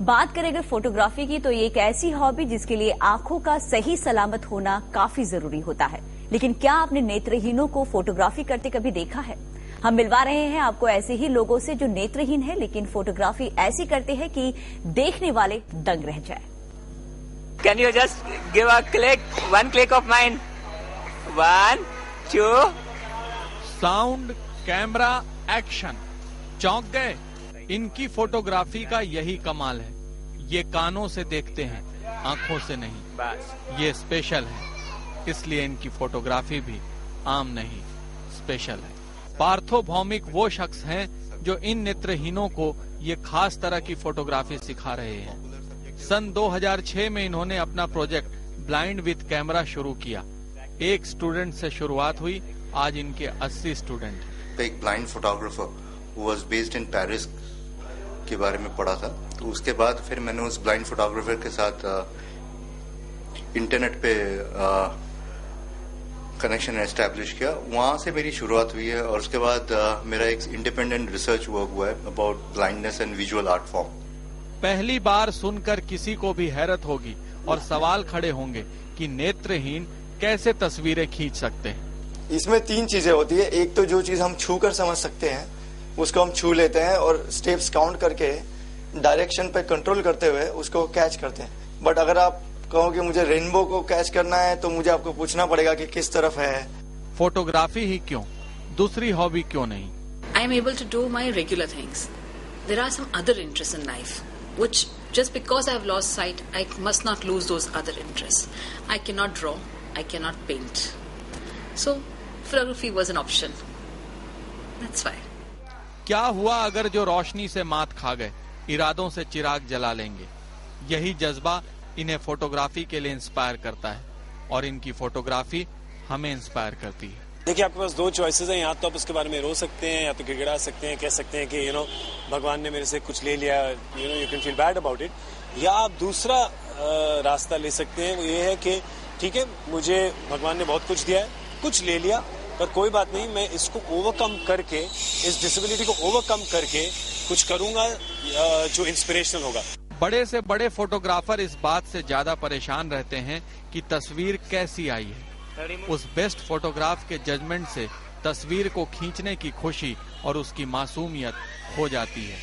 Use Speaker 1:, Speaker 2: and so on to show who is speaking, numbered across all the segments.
Speaker 1: बात करें अगर फोटोग्राफी की तो ये एक ऐसी हॉबी जिसके लिए आंखों का सही सलामत होना काफी जरूरी होता है। लेकिन क्या आपने नेत्रहीनों को फोटोग्राफी करते कभी देखा है? हम मिलवा रहे हैं आपको ऐसे ही लोगों से जो नेत्रहीन है लेकिन फोटोग्राफी ऐसी करते हैं कि देखने वाले दंग रह जाए।
Speaker 2: Can you just give a click, one click of mine? 1, 2.
Speaker 3: Sound, camera, action. चौंक गए? इनकी फोटोग्राफी का यही कमाल है। ये कानों से देखते हैं, आंखों से नहीं।
Speaker 2: बस
Speaker 3: ये स्पेशल है, इसलिए इनकी फोटोग्राफी भी आम नहीं, स्पेशल है। पार्थोभौमिक वो शख्स हैं जो इन नेत्रहीनों को ये खास तरह की फोटोग्राफी सिखा रहे हैं। सन 2006 में इन्होंने अपना प्रोजेक्ट ब्लाइंड विथ कैमरा शुरू किया। एक स्टूडेंट से शुरुआत हुई, आज इनके 80 स्टूडेंट हैं।
Speaker 4: एक blind photographer was based in Paris के बारे में पढ़ा था, तो उसके बाद फिर मैंने उस ब्लाइंड फोटोग्राफर के साथ इंटरनेट पे कनेक्शन एस्टैब्लिश किया। वहां से मेरी शुरुआत हुई है और उसके बाद मेरा एक इंडिपेंडेंट रिसर्च वर्क हुआ है about blindness and visual art form.
Speaker 3: पहली बार सुनकर किसी को भी हैरत होगी और सवाल खड़े होंगे कि नेत्रहीन कैसे तस्वीरें खींच सकते हैं।
Speaker 5: इसमें 3 चीजें होती है। एक तो जो चीज हम छू कर समझ सकते हैं उसको हम छू लेते हैं और स्टेप्स काउंट करके डायरेक्शन पे कंट्रोल करते हुए उसको कैच करते हैं। बट अगर आप कहो कि मुझे रेनबो को कैच करना है तो मुझे आपको पूछना पड़ेगा कि किस तरफ है।
Speaker 3: फोटोग्राफी ही क्यों, दूसरी हॉबी क्यों नहीं?
Speaker 6: I am able to do my regular things. There are some other interests in life, which just because I have lost sight, I must not lose those other interests. I cannot draw, I cannot paint. So, photography was an option. That's why.
Speaker 3: क्या हुआ अगर जो रोशनी से मात खा गए, इरादों से चिराग जला लेंगे? यही जज्बा इन्हें फोटोग्राफी के लिए इंस्पायर करता है और इनकी फोटोग्राफी हमें इंस्पायर करती है।
Speaker 7: देखिए, आपके पास 2 चॉइसेस हैं। या तो आप उसके बारे में रो सकते हैं या तो गिड़गिड़ा सकते हैं, कह सकते हैं कि भगवान ने मेरे से कुछ ले लिया, you can feel bad about it. या आप दूसरा रास्ता ले सकते हैं, वो ये है कि ठीक है, मुझे भगवान ने बहुत कुछ दिया है, कुछ ले लिया, पर कोई बात नहीं, मैं इसको ओवरकम करके, इस डिसेबिलिटी को ओवरकम करके कुछ करूंगा जो इंस्पिरेशनल होगा।
Speaker 3: बड़े से बड़े फोटोग्राफर इस बात से ज्यादा परेशान रहते हैं कि तस्वीर कैसी आई है। उस बेस्ट फोटोग्राफ के जजमेंट से तस्वीर को खींचने की खुशी और उसकी मासूमियत खो जाती है।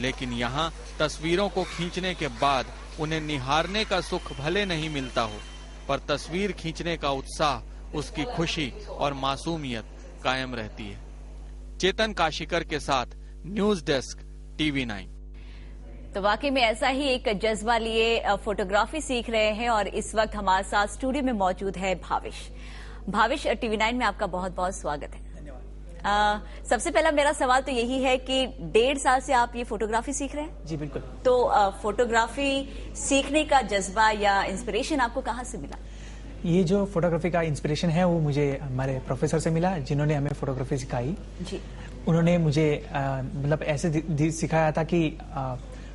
Speaker 3: लेकिन यहाँ तस्वीरों को खींचने के बाद उन्हें निहारने का सुख भले नहीं मिलता हो, पर तस्वीर खींचने का उत्साह, उसकी खुशी और मासूमियत कायम रहती है। चेतन काशीकर के साथ न्यूज डेस्क TV9।
Speaker 1: तो वाकई में ऐसा ही एक जज्बा लिए फोटोग्राफी सीख रहे हैं और इस वक्त हमारे साथ स्टूडियो में मौजूद है भाविश। भाविश, TV9 में आपका बहुत बहुत स्वागत है। धन्यवाद। सबसे पहला मेरा सवाल तो यही है कि 1.5 साल से आप ये फोटोग्राफी सीख रहे हैं?
Speaker 8: जी बिल्कुल।
Speaker 1: तो फोटोग्राफी सीखने का जज्बा या इंस्पिरेशन आपको कहाँ से मिला?
Speaker 8: ये जो फोटोग्राफी का इंस्पिरेशन है वो मुझे हमारे प्रोफेसर से मिला, जिन्होंने हमें फोटोग्राफी सिखाई।
Speaker 1: जी।
Speaker 8: उन्होंने मुझे मतलब ऐसे सिखाया था कि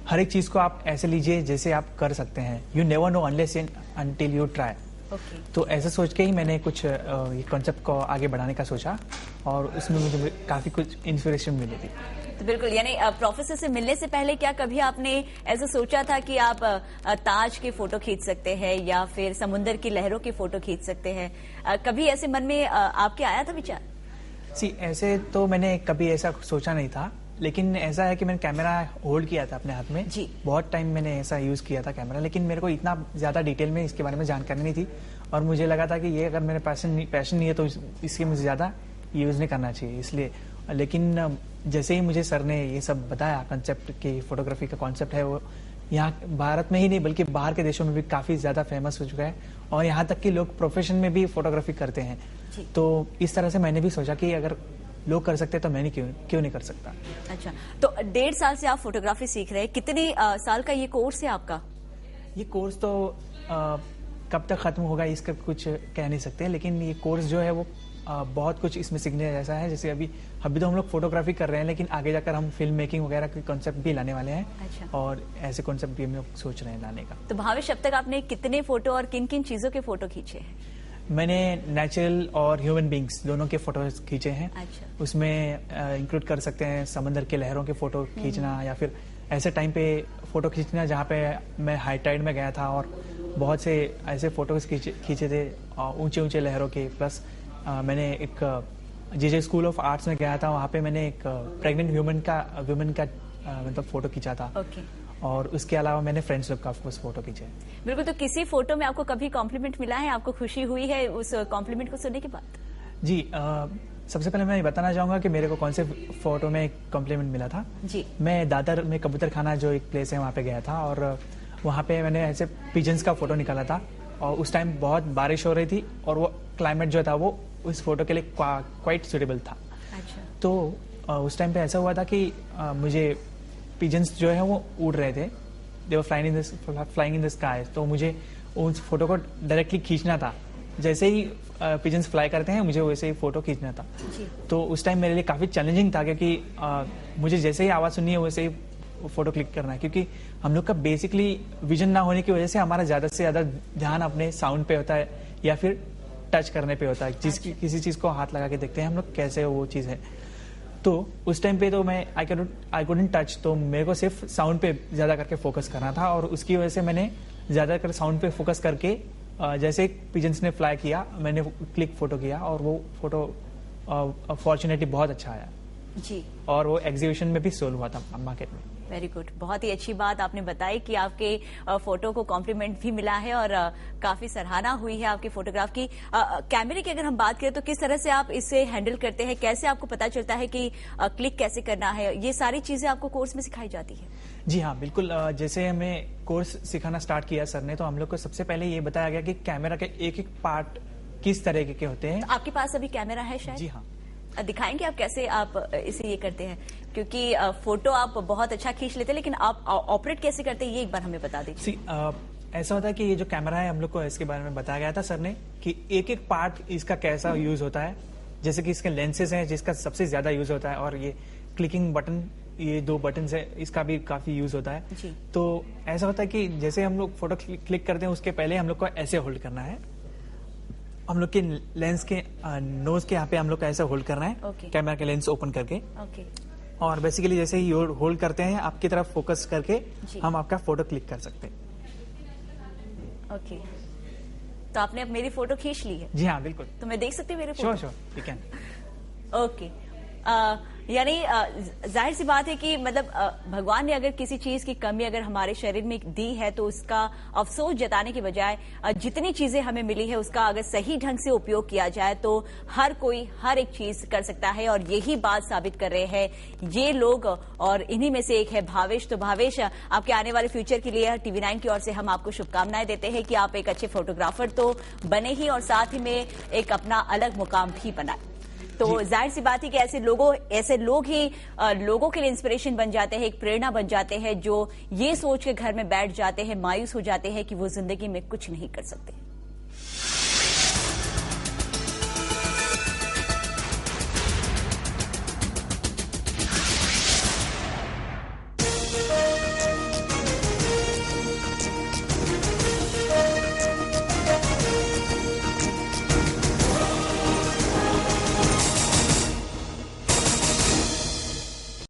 Speaker 8: हर एक चीज को आप ऐसे लीजिए जैसे आप कर सकते हैं। You never know unless until you try. तो ऐसा सोच के ही मैंने कुछ ये कॉन्सेप्ट को आगे बढ़ाने का सोचा और उसमें मुझे काफी कुछ इंस्पिरेशन मिली थी।
Speaker 1: तो बिल्कुल, यानी प्रोफेसर से मिलने से पहले क्या कभी आपने ऐसा सोचा था कि आप ताज की फोटो खींच सकते हैं या फिर समुद्र की लहरों की फोटो खींच सकते हैं? कभी ऐसे मन में आपके आया था विचार?
Speaker 8: ऐसे तो मैंने कभी ऐसा सोचा नहीं था, लेकिन ऐसा है कि मैंने कैमरा होल्ड किया था अपने हाथ में।
Speaker 1: जी।
Speaker 8: बहुत टाइम मैंने ऐसा यूज किया था कैमरा, लेकिन मेरे को इतना ज्यादा डिटेल में इसके बारे में जानकारी नहीं थी और मुझे लगा था कि ये अगर मेरे पैशन नहीं है तो इसके मुझे ज्यादा यूज नहीं करना चाहिए, इसलिए। लेकिन जैसे ही मुझे सर ने ये सब बताया कंसेप्ट की फोटोग्राफी का कॉन्सेप्ट है, वो यहाँ भारत में ही नहीं बल्कि बाहर के देशों में भी काफी ज्यादा फेमस हो चुका है और यहाँ तक कि लोग प्रोफेशन में भी फोटोग्राफी करते हैं। तो इस तरह से मैंने भी सोचा कि अगर लोग कर सकते हैं तो मैं क्यों नहीं कर सकता।
Speaker 1: अच्छा, तो 1.5 साल से आप फोटोग्राफी सीख रहे हैं। कितने साल का ये कोर्स है आपका?
Speaker 8: ये कोर्स तो कब तक खत्म होगा इसका कुछ कह नहीं सकते, लेकिन ये कोर्स जो है वो बहुत कुछ इसमें सीखने जैसा है। जैसे अभी तो हम लोग फोटोग्राफी कर रहे हैं, लेकिन आगे जाकर हम फिल्म मेकिंग वगैरह के कॉन्सेप्ट भी लाने वाले हैं।
Speaker 1: अच्छा।
Speaker 8: और ऐसे कॉन्सेप्ट भी हम लोग सोच रहे हैं लाने का।
Speaker 1: तो भाविश, अब तक आपने कितने फोटो और किन किन चीजों के फोटो खींचे हैं?
Speaker 8: मैंने नेचुरल और ह्यूमन बींग्स दोनों के फोटोज खींचे हैं।
Speaker 1: अच्छा।
Speaker 8: उसमें इंक्लूड कर सकते हैं समंदर के लहरों के फोटो खींचना या फिर ऐसे टाइम पे फोटो खींचना जहाँ पे मैं हाई टाइड में गया था और बहुत से ऐसे फोटोज खींचे थे ऊंचे ऊंचे लहरों के। प्लस मैंने एक जे स्कूल ऑफ आर्ट्स में गया था, वहाँ पे मैंने एक प्रेग्नेंट वुमेन का मतलब फोटो खींचा था। और उसके अलावा मैंने फ्रेंड्स लोग का फोटो खींचे।
Speaker 1: बिल्कुल, तो किसी फोटो में आपको कभी कॉम्प्लीमेंट मिला है, आपको खुशी हुई है उस कॉम्प्लीमेंट को सुनने के बाद?
Speaker 8: जी, सबसे पहले मैं बताना चाहूंगा कि मेरे को कौन से फोटो में कॉम्प्लीमेंट मिला था।
Speaker 1: जी, मैं
Speaker 8: दादर में कबूतर खाना जो एक प्लेस है वहाँ पे गया था और वहाँ पे मैंने ऐसे पिजन्स का फोटो निकाला था और उस टाइम बहुत बारिश हो रही थी और वो क्लाइमेट जो था वो उस फोटो के लिए क्वाइट सुटेबल था।
Speaker 1: अच्छा।
Speaker 8: तो उस टाइम पे ऐसा हुआ था कि मुझे पिजन्स जो है वो उड़ रहे थे, they were flying in the sky. तो मुझे उस फोटो को डायरेक्टली खींचना था, जैसे ही पिजन्स फ्लाई करते हैं मुझे वैसे ही फोटो खींचना था। तो उस टाइम मेरे लिए काफी चैलेंजिंग था क्योंकि मुझे जैसे ही आवाज सुननी है वैसे ही फोटो क्लिक करना है, क्योंकि हम लोग का बेसिकली विजन ना होने की वजह से हमारा ज्यादा से ज्यादा ध्यान अपने साउंड पे होता है या फिर टच करने पे होता है। किसी चीज को हाथ लगा के देखते हैं हम लोग कैसे वो चीज है। तो उस टाइम पे तो मैं आई कुडंट टच, तो मेरे को सिर्फ साउंड पे ज्यादा करके फोकस करना था और उसकी वजह से मैंने ज्यादा कर साउंड पे फोकस करके जैसे पिजन्स ने फ्लाई किया मैंने क्लिक फोटो किया और वो फोटो फॉर्चुनेटली बहुत अच्छा आया
Speaker 1: जी, और
Speaker 8: वो एग्जीबिशन में भी सोल्व हुआ था मार्केट में।
Speaker 1: वेरी गुड, बहुत ही अच्छी बात आपने बताई कि आपके फोटो को कॉम्प्लीमेंट भी मिला है और काफी सराहना हुई है आपके फोटोग्राफ की। कैमरे की अगर हम बात करें तो किस तरह से आप इसे हैंडल करते हैं, कैसे आपको पता चलता है कि क्लिक कैसे करना है, ये सारी चीजें आपको कोर्स में सिखाई जाती है?
Speaker 8: जी हाँ, बिल्कुल। जैसे हमें कोर्स सिखाना स्टार्ट किया सर ने, तो हम लोग को सबसे पहले ये बताया गया कि कैमरा के एक एक पार्ट किस तरह के होते हैं।
Speaker 1: आपके पास अभी कैमरा है शायद?
Speaker 8: जी हाँ।
Speaker 1: दिखाएंगे आप कैसे आप इसे ये करते हैं, क्योंकि फोटो आप बहुत अच्छा खींच लेते हैं, लेकिन आप ऑपरेट कैसे करते हैं ये एक बार हमें बता दीजिए।
Speaker 8: ऐसा होता है कि ये जो कैमरा है हम लोग को इसके बारे में बताया गया था सर ने कि एक एक पार्ट इसका कैसा यूज होता है। जैसे कि इसके लेंसेज हैं जिसका सबसे ज्यादा यूज होता है और ये क्लिकिंग बटन, ये 2 बटन है, इसका भी काफी यूज होता है
Speaker 1: जी।
Speaker 8: तो ऐसा होता है कि जैसे हम लोग फोटो क्लिक करते हैं उसके पहले हम लोग को ऐसे होल्ड करना है, हम लोग के लेंस के नोज के यहाँ पे हम लोग को ऐसे होल्ड करना है कैमरा के लेंस ओपन करके। और बेसिकली जैसे ही होल्ड करते हैं आपकी तरफ फोकस करके हम आपका फोटो क्लिक कर सकते हैं।
Speaker 1: ओके, तो आपने अब मेरी फोटो खींच ली है?
Speaker 8: जी हाँ, बिल्कुल।
Speaker 1: तो मैं देख सकती हूँ मेरे फोटो?
Speaker 8: श्योर, ठीक है।
Speaker 1: ओके, यानी जाहिर सी बात है कि मतलब भगवान ने अगर किसी चीज की कमी अगर हमारे शरीर में दी है तो उसका अफसोस जताने की बजाय जितनी चीजें हमें मिली है उसका अगर सही ढंग से उपयोग किया जाए तो हर कोई हर एक चीज कर सकता है। और यही बात साबित कर रहे हैं ये लोग, और इन्हीं में से एक है भावेश। तो भावेश, आपके आने वाले फ्यूचर के लिए TV9 की ओर से हम आपको शुभकामनाएं देते हैं कि आप एक अच्छे फोटोग्राफर तो बने ही और साथ ही में एक अपना अलग मुकाम भी बनाए। तो जाहिर सी बात है कि ऐसे लोग ही लोगों के लिए इंस्पिरेशन बन जाते हैं, एक प्रेरणा बन जाते हैं, जो ये सोच के घर में बैठ जाते हैं, मायूस हो जाते हैं कि वो जिंदगी में कुछ नहीं कर सकते।